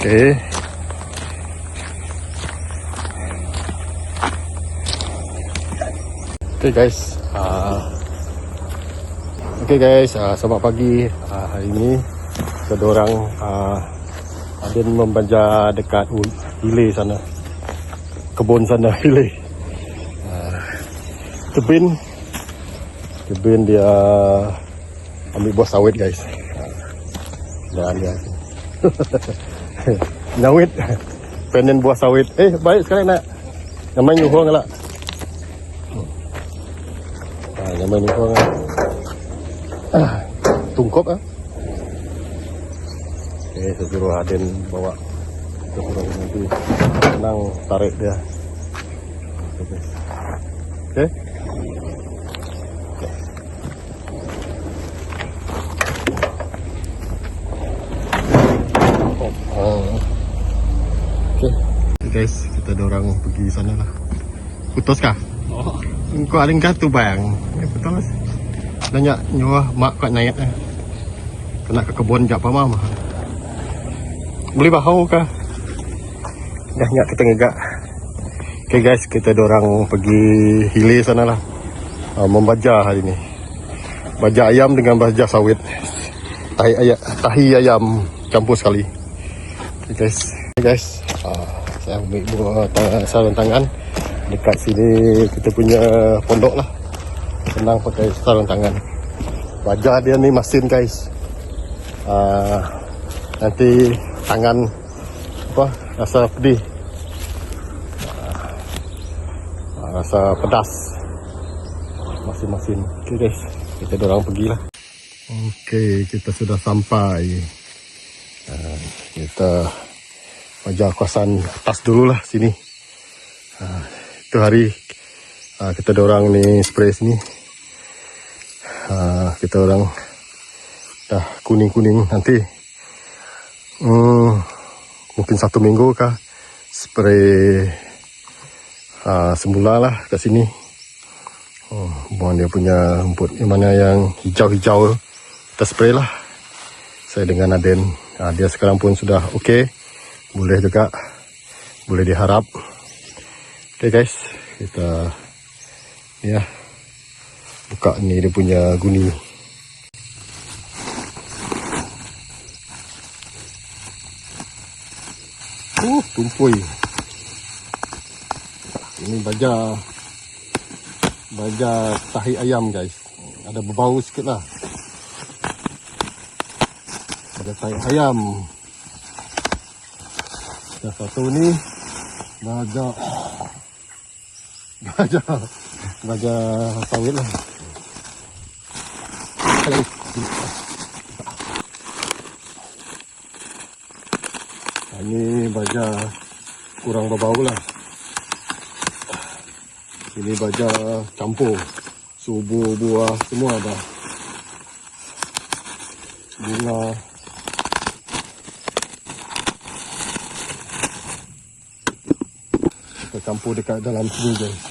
Oke. Oke guys, selamat pagi. Hari ini kita orang ada membanja dekat hilir sana, kebun sana hilir. Tebin dia ambil buah sawit guys. Dan dia nyawit panen buah sawit. Baik sekali nak. Namanya nyuhong lah. Namanya nyuhong. Tungkop ah. Saya suruh Aden bawa ke kurang nanti senang tarik dia. Oke. Guys, kita dorang pergi sana lah. Putus kah? Kau ada gatu bang. Putus. Banyak nyuah mak kat naik eh. Kena ke kebun jak apa mama. Boleh bahau kah? Dah nyak kita ngegak. Okay guys, kita dorang pergi hilir sana lah. Membaja hari ni. Baja ayam dengan baja sawit. Tahi ayam campur sekali. Okay guys. Saya ambil buah sarung tangan. Dekat sini kita punya pondok lah. Senang pakai sarung tangan. Baja dia ni masin guys. Nanti tangan rasa pedih, rasa pedas, masin-masin. Okay guys, kita dorang pergilah. Okay, kita sudah sampai. Kita baja kawasan atas dulu lah sini. Itu hari kita dorang ni spray sini. Kita orang dah kuning-kuning nanti mungkin 1 minggu kah spray semula lah kat sini. Buang dia punya rumput mana yang hijau-hijau kita spray lah. Saya dengan Aden, dia sekarang pun sudah okey, boleh juga, boleh diharap. Okay guys, kita ya buka ni dia punya guni. Tumpui. Ini baja tahi ayam guys. Ada berbau sikit lah. Baja tahi ayam. Yang satu ni baja sawit lah. Ini baja kurang berbau lah. Ini baja campur subuh buah semua ada. Bunga. Kita campur dekat dalam sini guys.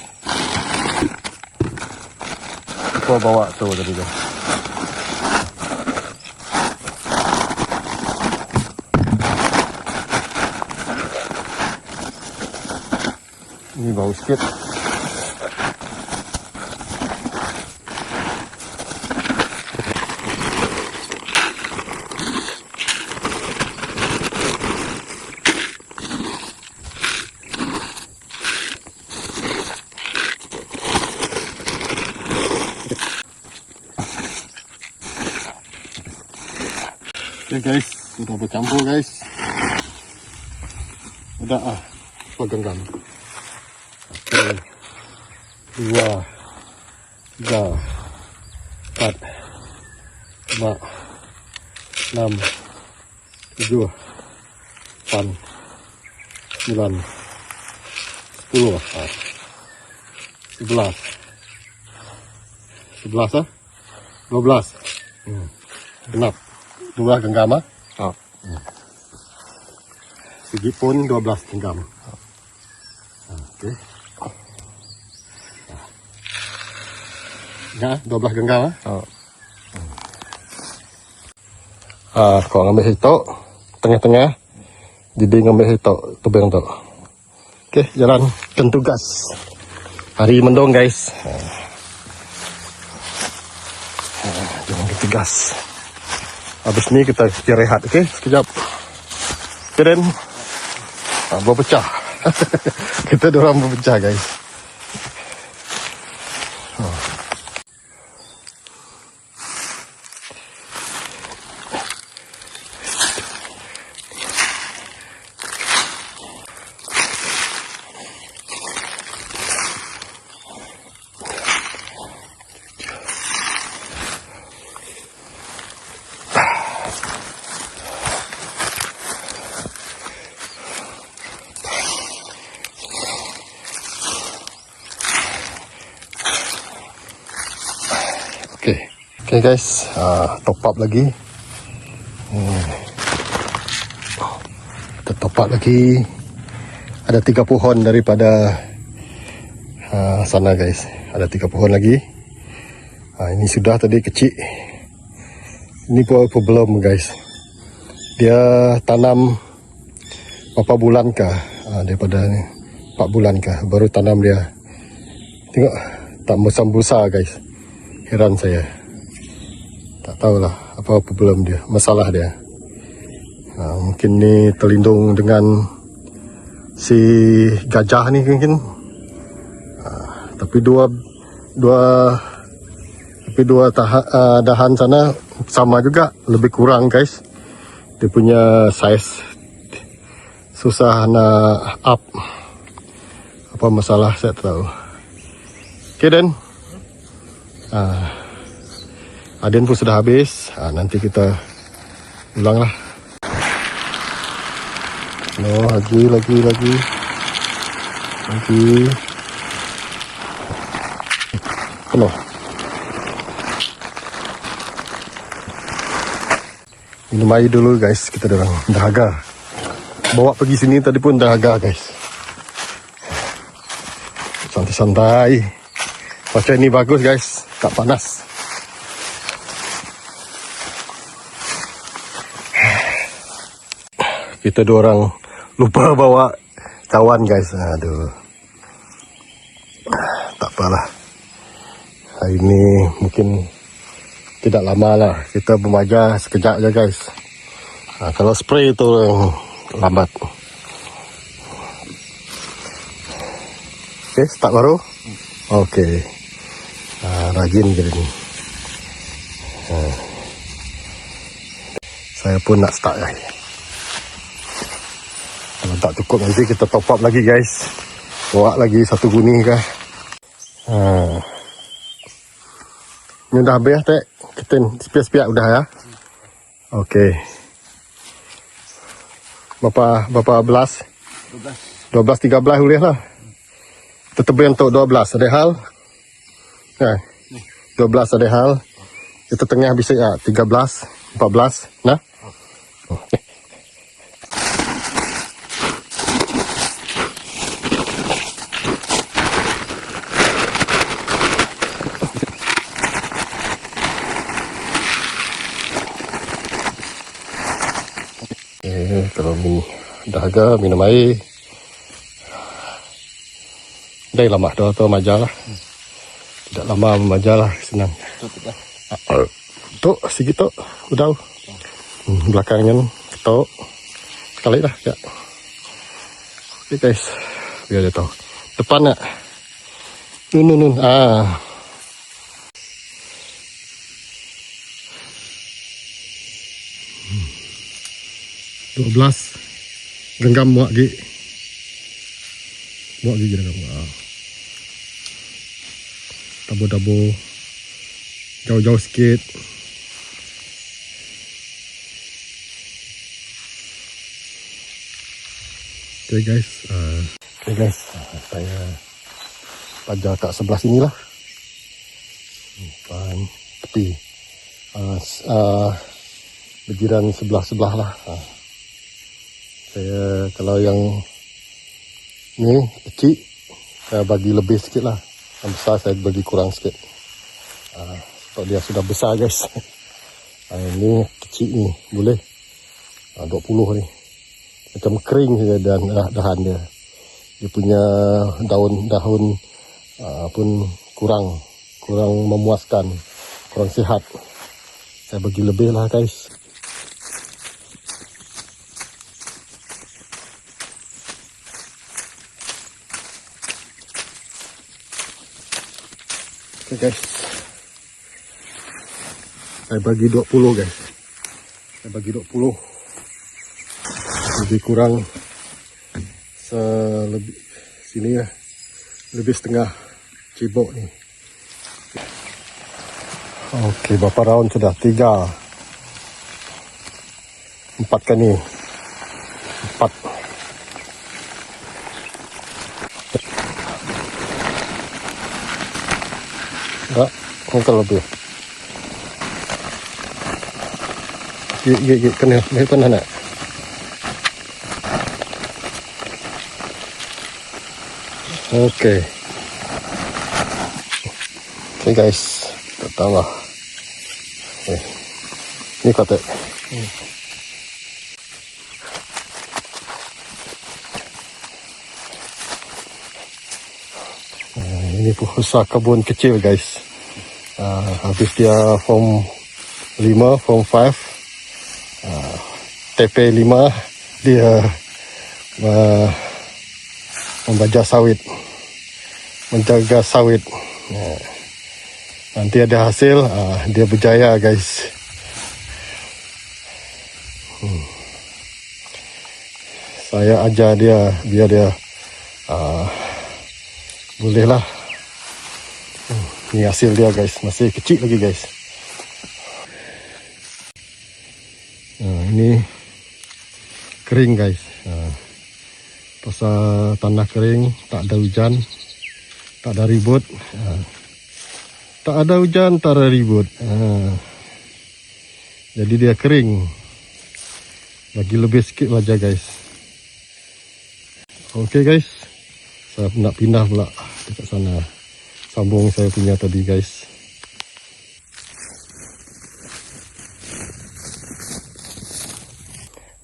Kita bawa tu tadi guys. Ini bau sikit. Okay guys, sudah bercampur guys. Udah genggam. 1, 2, 3, 4, 5, 6, 7, 8, 9, 10, 11, 12, genap. 12 genggam Segi pun 12 genggam. Okey. Ya, 12 genggam kau ambil situ tengah-tengah Diding ambil tok tubeng tok. Okey, jalan tentu gas. Hari mendung guys. Jangan kita gas. Habis ni kita rehat, okey? Sekejap. Okey then. Berpecah. Kita dorang berpecah guys. Okay guys, top up lagi. Kita top up lagi. Ada 3 pohon daripada sana guys. Ada 3 pohon lagi. Ini sudah tadi kecil. Ini pun belum guys. Dia tanam berapa bulan kah? Daripada 4 bulan kah baru tanam dia. Tengok tak besar guys. Heran saya. Tak tahulah apa problem dia, masalah dia. Mungkin ni terlindung dengan si gajah ni mungkin. Tapi dua dahan sana sama juga, lebih kurang guys. Dia punya size susah nak up. Apa masalah saya tak tahu. Okay then. Aden pun sudah habis. Nanti kita ulang lah. No, lagi. Penuh. Minum air dulu guys. Kita dorang dahaga. Bawa pergi sini tadi pun dahaga guys. Santai-santai. Cuaca ini bagus guys. Tak panas. Kita dua orang lupa bawa kawan guys. Aduh. Tak apalah. Hari ini mungkin tidak lama lah. Kita bermaja sekejap je guys. Kalau spray itu yang lambat. Okay, start baru. Okay. Rajin je ni. Saya pun nak start lagi. Kalau tak cukup nanti kita top up lagi guys. Bawa lagi 1 guni kah. Ini dah habis tak? Kita sepiak-sepiak udah ya. Okey. Berapa belas? 12 13 boleh lah. Tetap untuk 12 ada hal. 12 ada hal. Kita tengah bisa ya 13 14 nah. Okey. Kalau dahaga minum air dah lama dah tu majalah. Tidak lama majalah senang. Tok sikit tok udah. Belakangnya tok sekali dah ya. Okey guys. Biar dia tahu. Depan nak. Nun. 12 genggam muak gi genggam tabo jauh sikit. Okay guys, saya pajar kat sebelah sini lah, tepi berjiran sebelah lah. Saya kalau yang ni kecil saya bagi lebih sikit lah, yang besar saya bagi kurang sikit. Sebab dia sudah besar guys. Ini kecil ni boleh 20 ni macam kering saja dan dahan dia. Dia punya daun-daun pun kurang memuaskan, kurang sihat. Saya bagi lebih lah guys. Okay guys, saya bagi 20 guys. Saya bagi 20. Lebih kurang lebih sini ya, lebih setengah cibok ni. Okey, berapa round sudah? 3 4 kan ni. 4. Enggak, mungkin lebih. Gigit kena, kena nak. Okay. Okay guys, pertama. Ini kata. Ini usaha kebun kecil guys. Habis dia form 5, form 5, TP 5, dia membaca sawit, menjaga sawit. Nanti ada hasil, dia berjaya guys. Saya ajar dia biar dia bolehlah. Ini hasil dia guys, masih kecil lagi guys. Ini kering guys. Pasal tanah kering, tak ada hujan, tak ada ribut. Tak ada hujan, tak ada ribut. Jadi dia kering. Lagi lebih sikit saja guys. Okey guys, saya nak pindah pula dekat sana. Sambung saya punya tadi guys.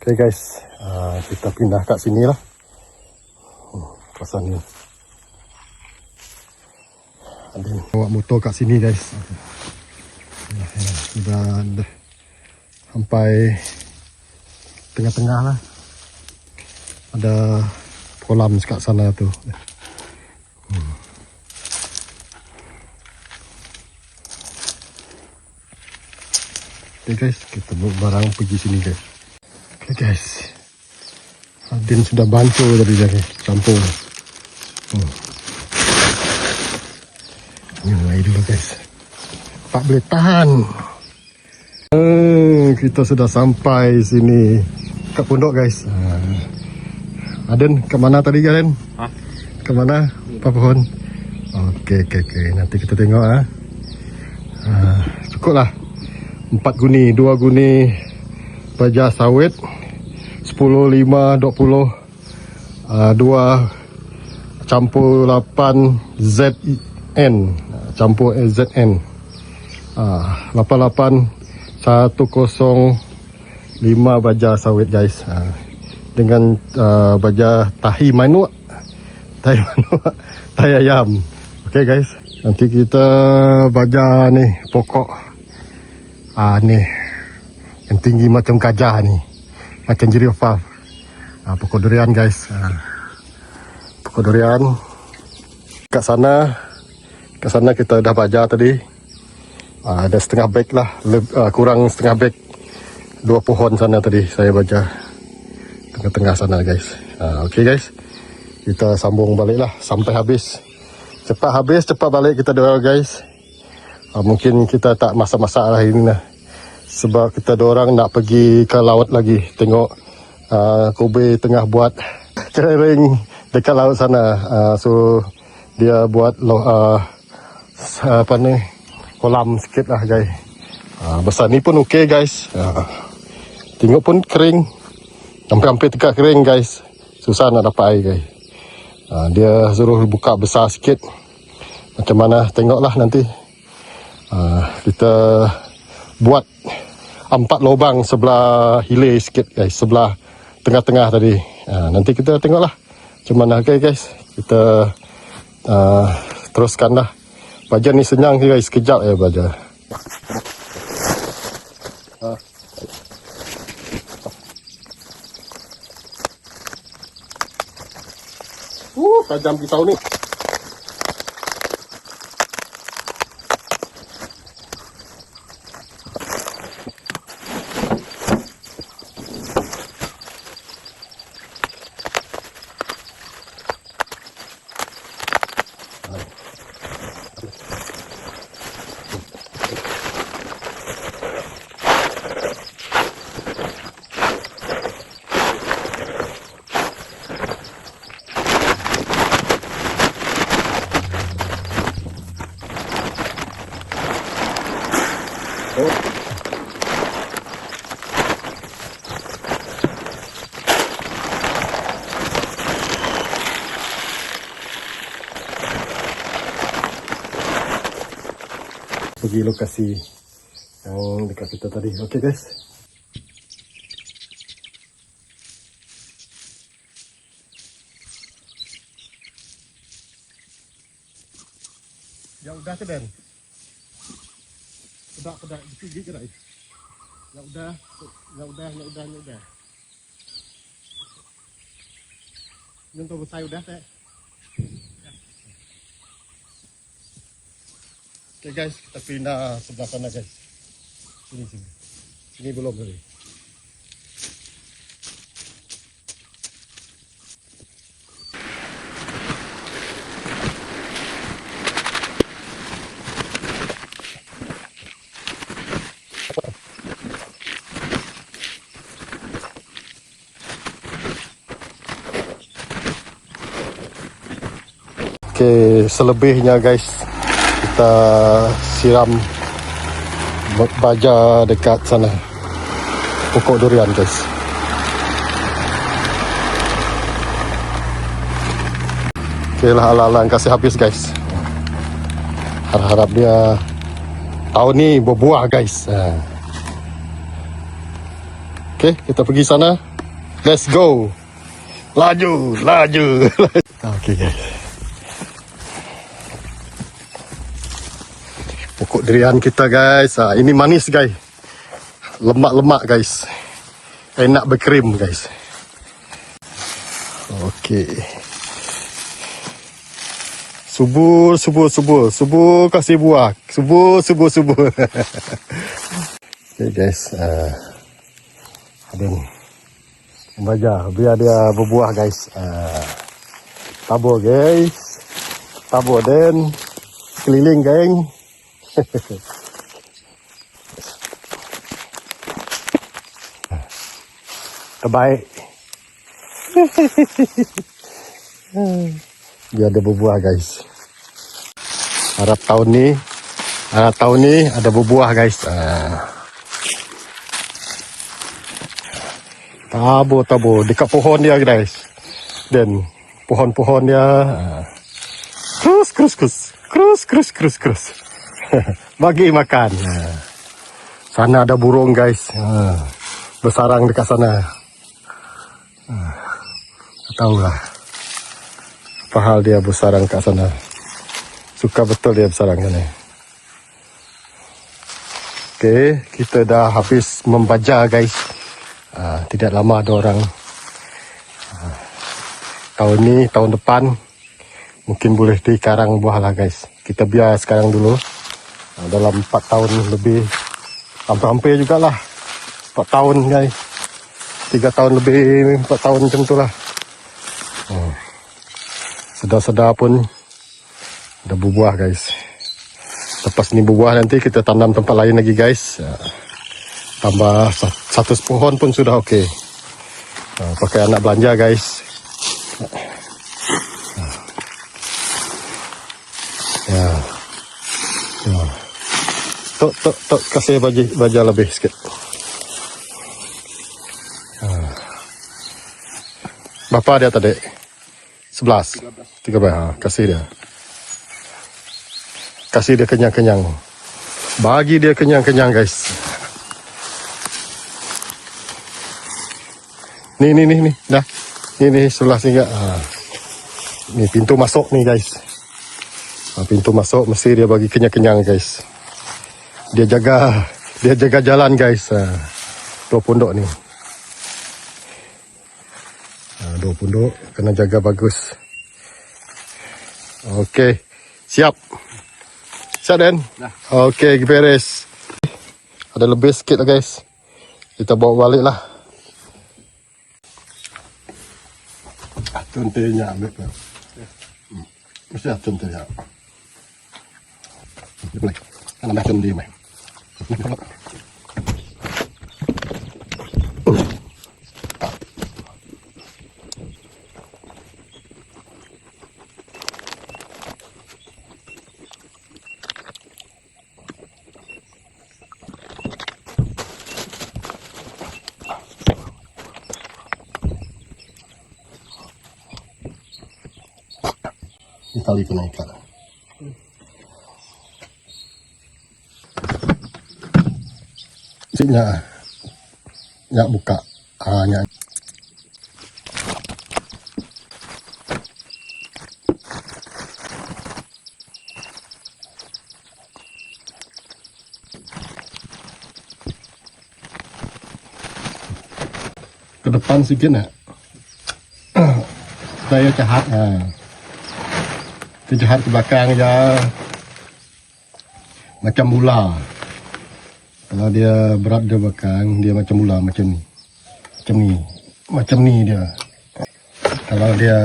Okey guys, kita pindah kat sini lah. Kawasan ni. Ada bawa motor kat sini guys. Sudah sampai tengah-tengah lah. Ada kolam kat sana tu. Okay guys, kita bawa barang pergi sini guys. Okay guys, Adin sudah bantu tadi guys, campur. Ini mulai dulu guys. Tak boleh tahan. Kita sudah sampai sini kat pondok guys. Aden, ke mana tadi Aden? Ke mana? Pak pohon. Okey. Nanti kita tengok cukuplah. 4 guni, 2 guni baja sawit, 10, 5, 20, 2 campur 8 ZN, campur ZN, 88 105 baja sawit guys, dengan baja tahi manuk, tahi ayam. Okey guys, nanti kita baja ni pokok. Ni yang tinggi macam gajah ni, macam jirafah. Pokok durian guys. Pokok durian. Kat sana kita dah baja tadi. Ada setengah beg lah, kurang setengah beg. 2 pohon sana tadi saya baja. Tengah-tengah sana guys. Okey guys, kita sambung balik lah sampai habis. Cepat habis, cepat balik kita doa guys. Mungkin kita tak masak-masak lah ini lah. Sebab kita dorang nak pergi ke laut lagi. Tengok Kobe tengah buat clearing dekat laut sana. So dia buat kolam sikit lah guys. Besar ni pun okey guys. Tengok pun kering. Hampir-hampir tegak kering guys. Susah nak dapat air guys. Dia suruh buka besar sikit. Macam mana tengoklah nanti. Kita buat 4 lubang sebelah hilir sikit guys, sebelah tengah-tengah tadi. Nanti kita tengoklah macam mana. Okay guys, kita teruskanlah. Baja ni senang guys, sekejap ya baja. Tajam pisau ni. Pergi lokasi yang dekat kita tadi. Okey guys. Ya udah ke Dan? Pedak gigi ke dah? Ya udah. Yang tu besar udah tak? Okay guys, kita pindah sebelah sana guys. Sini belum tadi. Okay, selebihnya guys, kita siram baja dekat sana, pokok durian guys. Okay lah, alang-alang kasih habis guys. Harap-harap dia tahun ni berbuah guys. Okay, kita pergi sana. Let's go. Laju. Okay guys. Pokok durian kita guys. Ini manis guys. Lemak-lemak guys. Enak berkrim guys. Okey. Subur kasih buah. Subur. Okey guys. Ada ni. Baja biar dia berbuah guys. Tabur guys. Tabur dan keliling geng. Terbaik. Dia ada berbuah guys. Harap tahun ni ada berbuah guys. Tabur dekat pohon dia guys. Dan pohon-pohon dia krus. Bagi makan. Sana ada burung guys. Bersarang dekat sana. Tahulah apa hal dia bersarang kat sana. Suka betul dia bersarang sana. Okey, kita dah habis membaja guys. Tidak lama ada orang. Tahun ni, tahun depan mungkin boleh dikarang buah lah guys. Kita biar sekarang dulu. Dalam 4 tahun lebih, hampir jugalah 4 tahun guys. 3 tahun lebih, 4 tahun macam tu lah. Sedar-sedar pun dah berbuah guys. Lepas ni berbuah nanti kita tanam tempat lain lagi guys. Tambah 100 pohon pun sudah okey. Pakai anak belanja guys. Ya. Tok kasih baja lebih sikit. Berapa dia tadi? 11. 13. Kasih dia. Kasih dia kenyang-kenyang. Bagi dia kenyang-kenyang guys. Ni. Dah. Ni sebelah sini. Ni pintu masuk ni guys. Pintu masuk mesti dia bagi kenyang-kenyang guys. Dia jaga jalan guys. Dua pondok ni. Dua pondok kena jaga bagus. Okey. Siap. Siap Dan? Dah. Okey, beres. Ada lebih sikit lah guys. Kita bawa balik lah. Contohnya ambil tu. Mesti ada contohnya. Boleh. Kan ada contoh dia mai. Tali kenaikan. Ciknya buka. Nya. Ke depan sikit nak. Saya jahat. Kita jahat ke belakang je. Macam bola. Kalau dia berat dia belakang, dia macam bola, macam ni. Macam ni dia. Kalau dia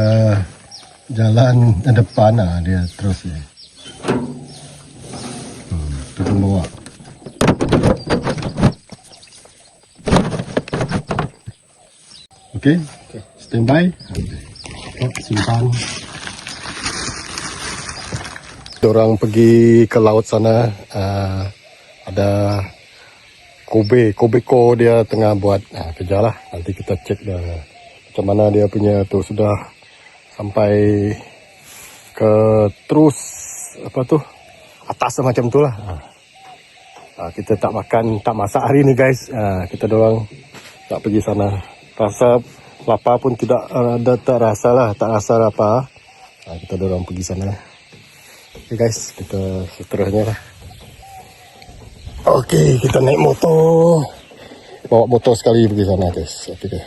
jalan ke depan, dia terus je. Turun bawah. Okey? Standby. Simpan. Orang pergi ke laut sana, ada Kobeko dia tengah buat kerja lah. Nanti kita cek dia macam mana dia punya tu sudah sampai ke terus apa tu atas macam tu lah. Kita tak masak hari ni guys. Kita dorang tak pergi sana. Rasa lapar pun tidak ada, tak rasa apa. Kita dorang pergi sana. Okay guys, kita seterusnya lah. Okay, kita naik motor. Bawa motor sekali pergi sana guys. Okay.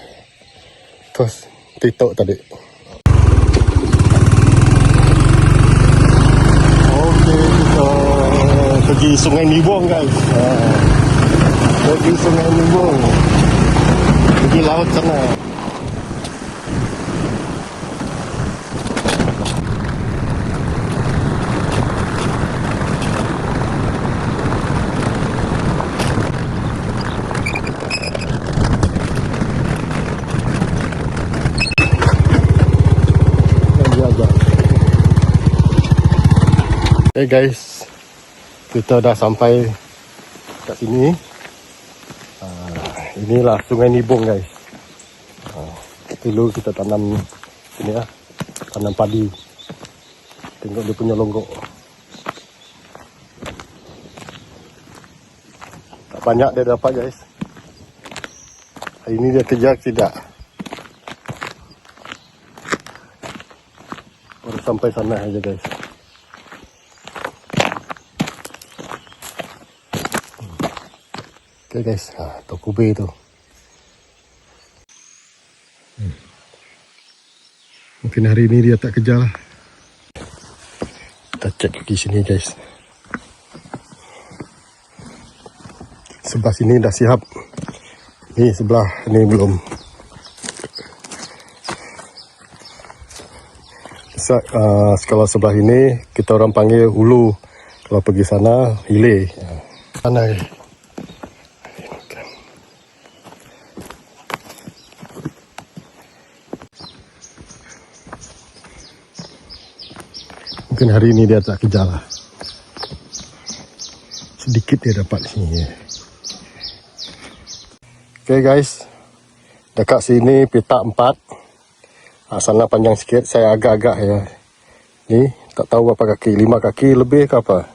Terus TikTok tadi. Okay, kita pergi Sungai Nibong guys. Pergi Sungai Nibong. Pergi laut sana. Hey guys, kita dah sampai kat sini. Inilah Sungai Nibong guys. Dulu kita tanam sini lah, tanam padi. Tengok dia punya longgok. Tak banyak dia dapat guys. Hari ini dia kejar tidak. Baru sampai sana aja guys. Okay guys, tu kubir tu. Mungkin hari ini dia tak kejar lah. Kita cek di sini guys. Sebelah sini dah siap. Ni sebelah ni belum. Kalau sebelah ini kita orang panggil hulu. Kalau pergi sana hilir. Sana mungkin hari ini dia tak kejar lah. Sedikit dia dapat sini. Okay guys, dekat sini petak 4. Sana panjang sikit, saya agak-agak ya. Ni tak tahu berapa kaki, 5 kaki lebih ke apa.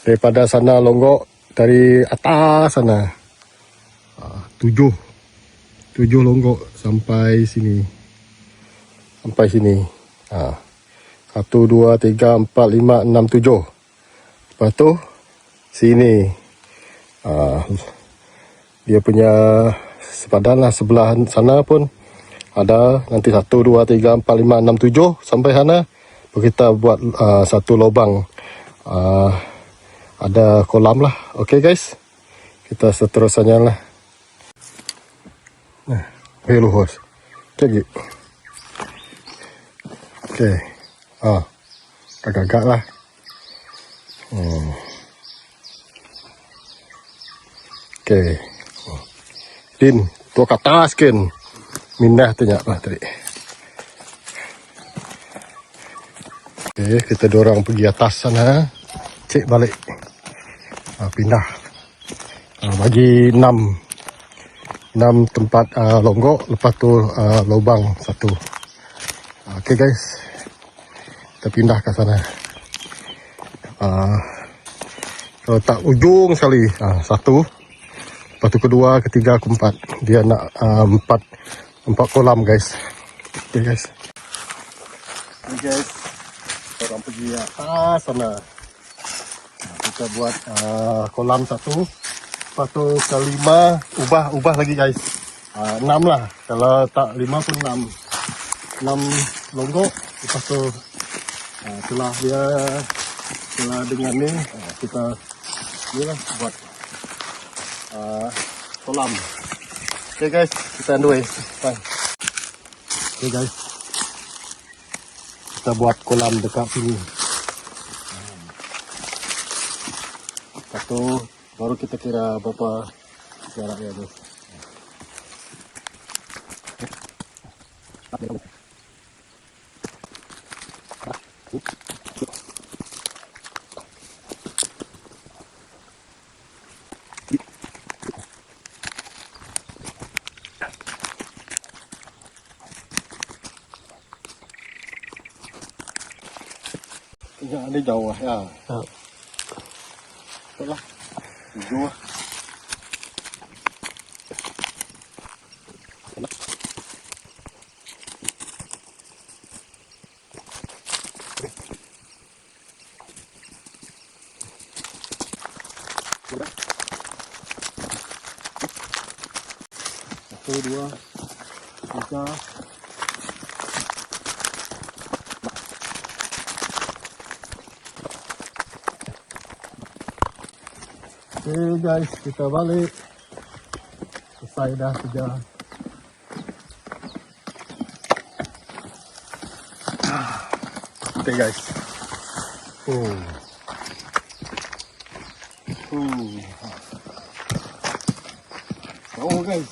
Daripada sana longgok dari atas sana 7 7 longgok sampai sini. Sampai sini. 1, 2, 3, 4, 5, 6, 7. Lepas tu sini. Dia punya sepadan lah, sebelah sana pun ada nanti 1, 2, 3, 4, 5, 6, 7 sampai sana. Kita buat satu lubang, ada kolam lah. Okey guys, kita seterusnya lah. Nah, luhus lagi. Okey, agak-agak lah. Okey, Din, tu kat atas kan mindah tu nyak lah tadi. Okey, kita dorang pergi atas sana, cek balik, pindah, bagi 6 tempat longgok, lepas tu lubang 1. Okey guys, kita pindah ke sana. Kalau tak ujung sekali, 1, lepas tu kedua, ketiga, keempat. Dia nak 4 kolam guys. Okey guys. Okay guys, orang pergi atas sana. Kita buat kolam 1. Lepas tu kelima ubah lagi guys. 6 lah. Kalau tak 5 pun 6 longgok. Lepas tu setelah dengan ni kita ni lah buat kolam. Okay guys, kita andoi. Bye. Okay guys, kita buat kolam dekat sini. Lepas tu baru kita kira berapa jaraknya tu. Ya, ini jauh lah ya. Betul lah. Jauh lah. Satu, 2, 3. Okay guys, kita balik. Selesai dah kerja. Okay guys. Oh guys,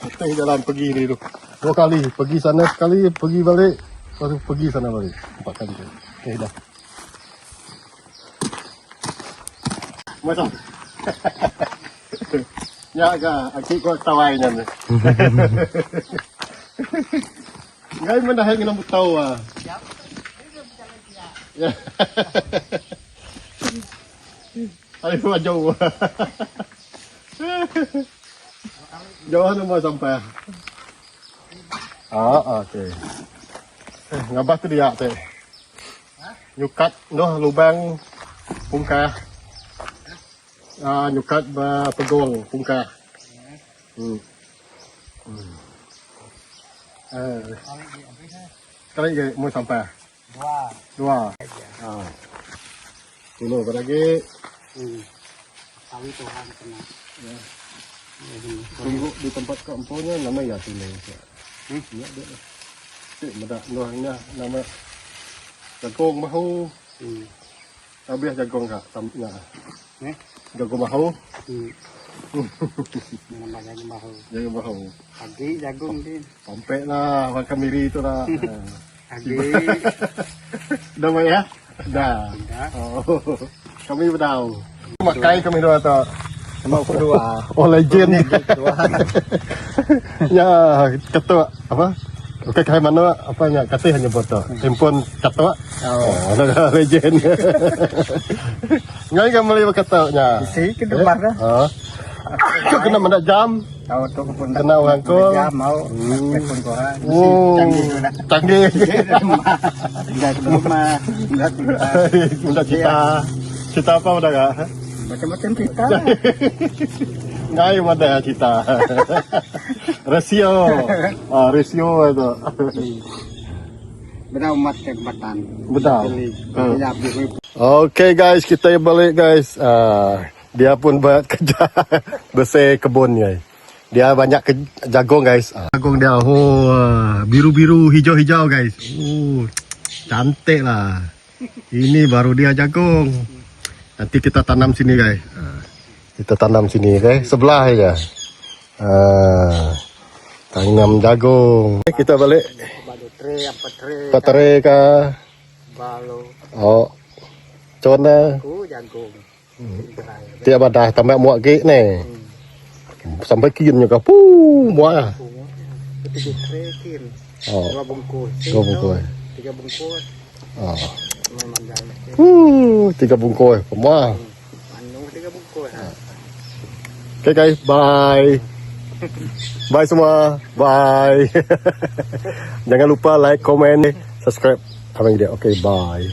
kita jalan pergi ni tu 2 kali, pergi sana sekali, pergi balik, lepas tu pergi sana balik 4 kali. Okay dah. Macam ya ga, aku kau tawai nyan. Ngai mana hang nak tahu ah. Ya. Ayo jauh. Jauh nama sampai. Okey. Ngabah tu dia teh. Nyukat noh lubang pungkah. Nyukat pegong pungkah. Kali ke mau sampai? 2. Dulu lagi. Kami Tuhan kena. Ya. Tunggu di tempat kampungnya nama ya sini. Ya dia. Cik medak nuahnya nama jagung mahu. Habis jagung kak tampaknya. Jagung mahu. Nama jagung mahu. Jagung mahu. Pagi jagung din. Sampai lah makan miri itu lah. Pagi. Dah mai ya? Dah. Oh. Kami berdau. Makai kami dua tu. Sama kedua. Oh legend. Ya ketua apa? Okey kai mana apa nya kata hanya buat tu. Handphone ketua. Oh legend. Ngai kami boleh berkata nya. Isi ke depan dah. Kena mana jam? Tahu tu pun Kena orang kau. Ya mau. Hmm. Pun kau. Oh, Canggih tu lah. canggih. Dah ke rumah. Dah kita. Minta cita. Cita apa udah kak? Macam-macam kita. Ngai ada cita. Rasio. Rasio itu. Benar umat kebatan. Betul. Ya, beli. Okay guys, kita balik guys. Dia pun buat kerja bersih kebun guys. Dia banyak jagung guys. Jagung dia biru-biru hijau-hijau guys. Cantik lah. Ini baru dia jagung. Nanti kita tanam sini guys. Kita tanam sini guys. Sebelah aja. Tanam jagung. Kita balik. Balu tre apa tre. Patare kah? Balu. Oh. Cona. Ku jagung. Tiap ada tambah muak gig ni. Sampai kian juga. Muak. Tiga tre kin. Oh. Dua bungkus. 2 bungkus. 3 bungkus. Oh. Memang jalan. 3 bungkus. Muak. Anu 3 bungkus. Okay guys, bye. Bye semua. Bye. Jangan lupa like, komen, subscribe. Abang dia. Okay, bye.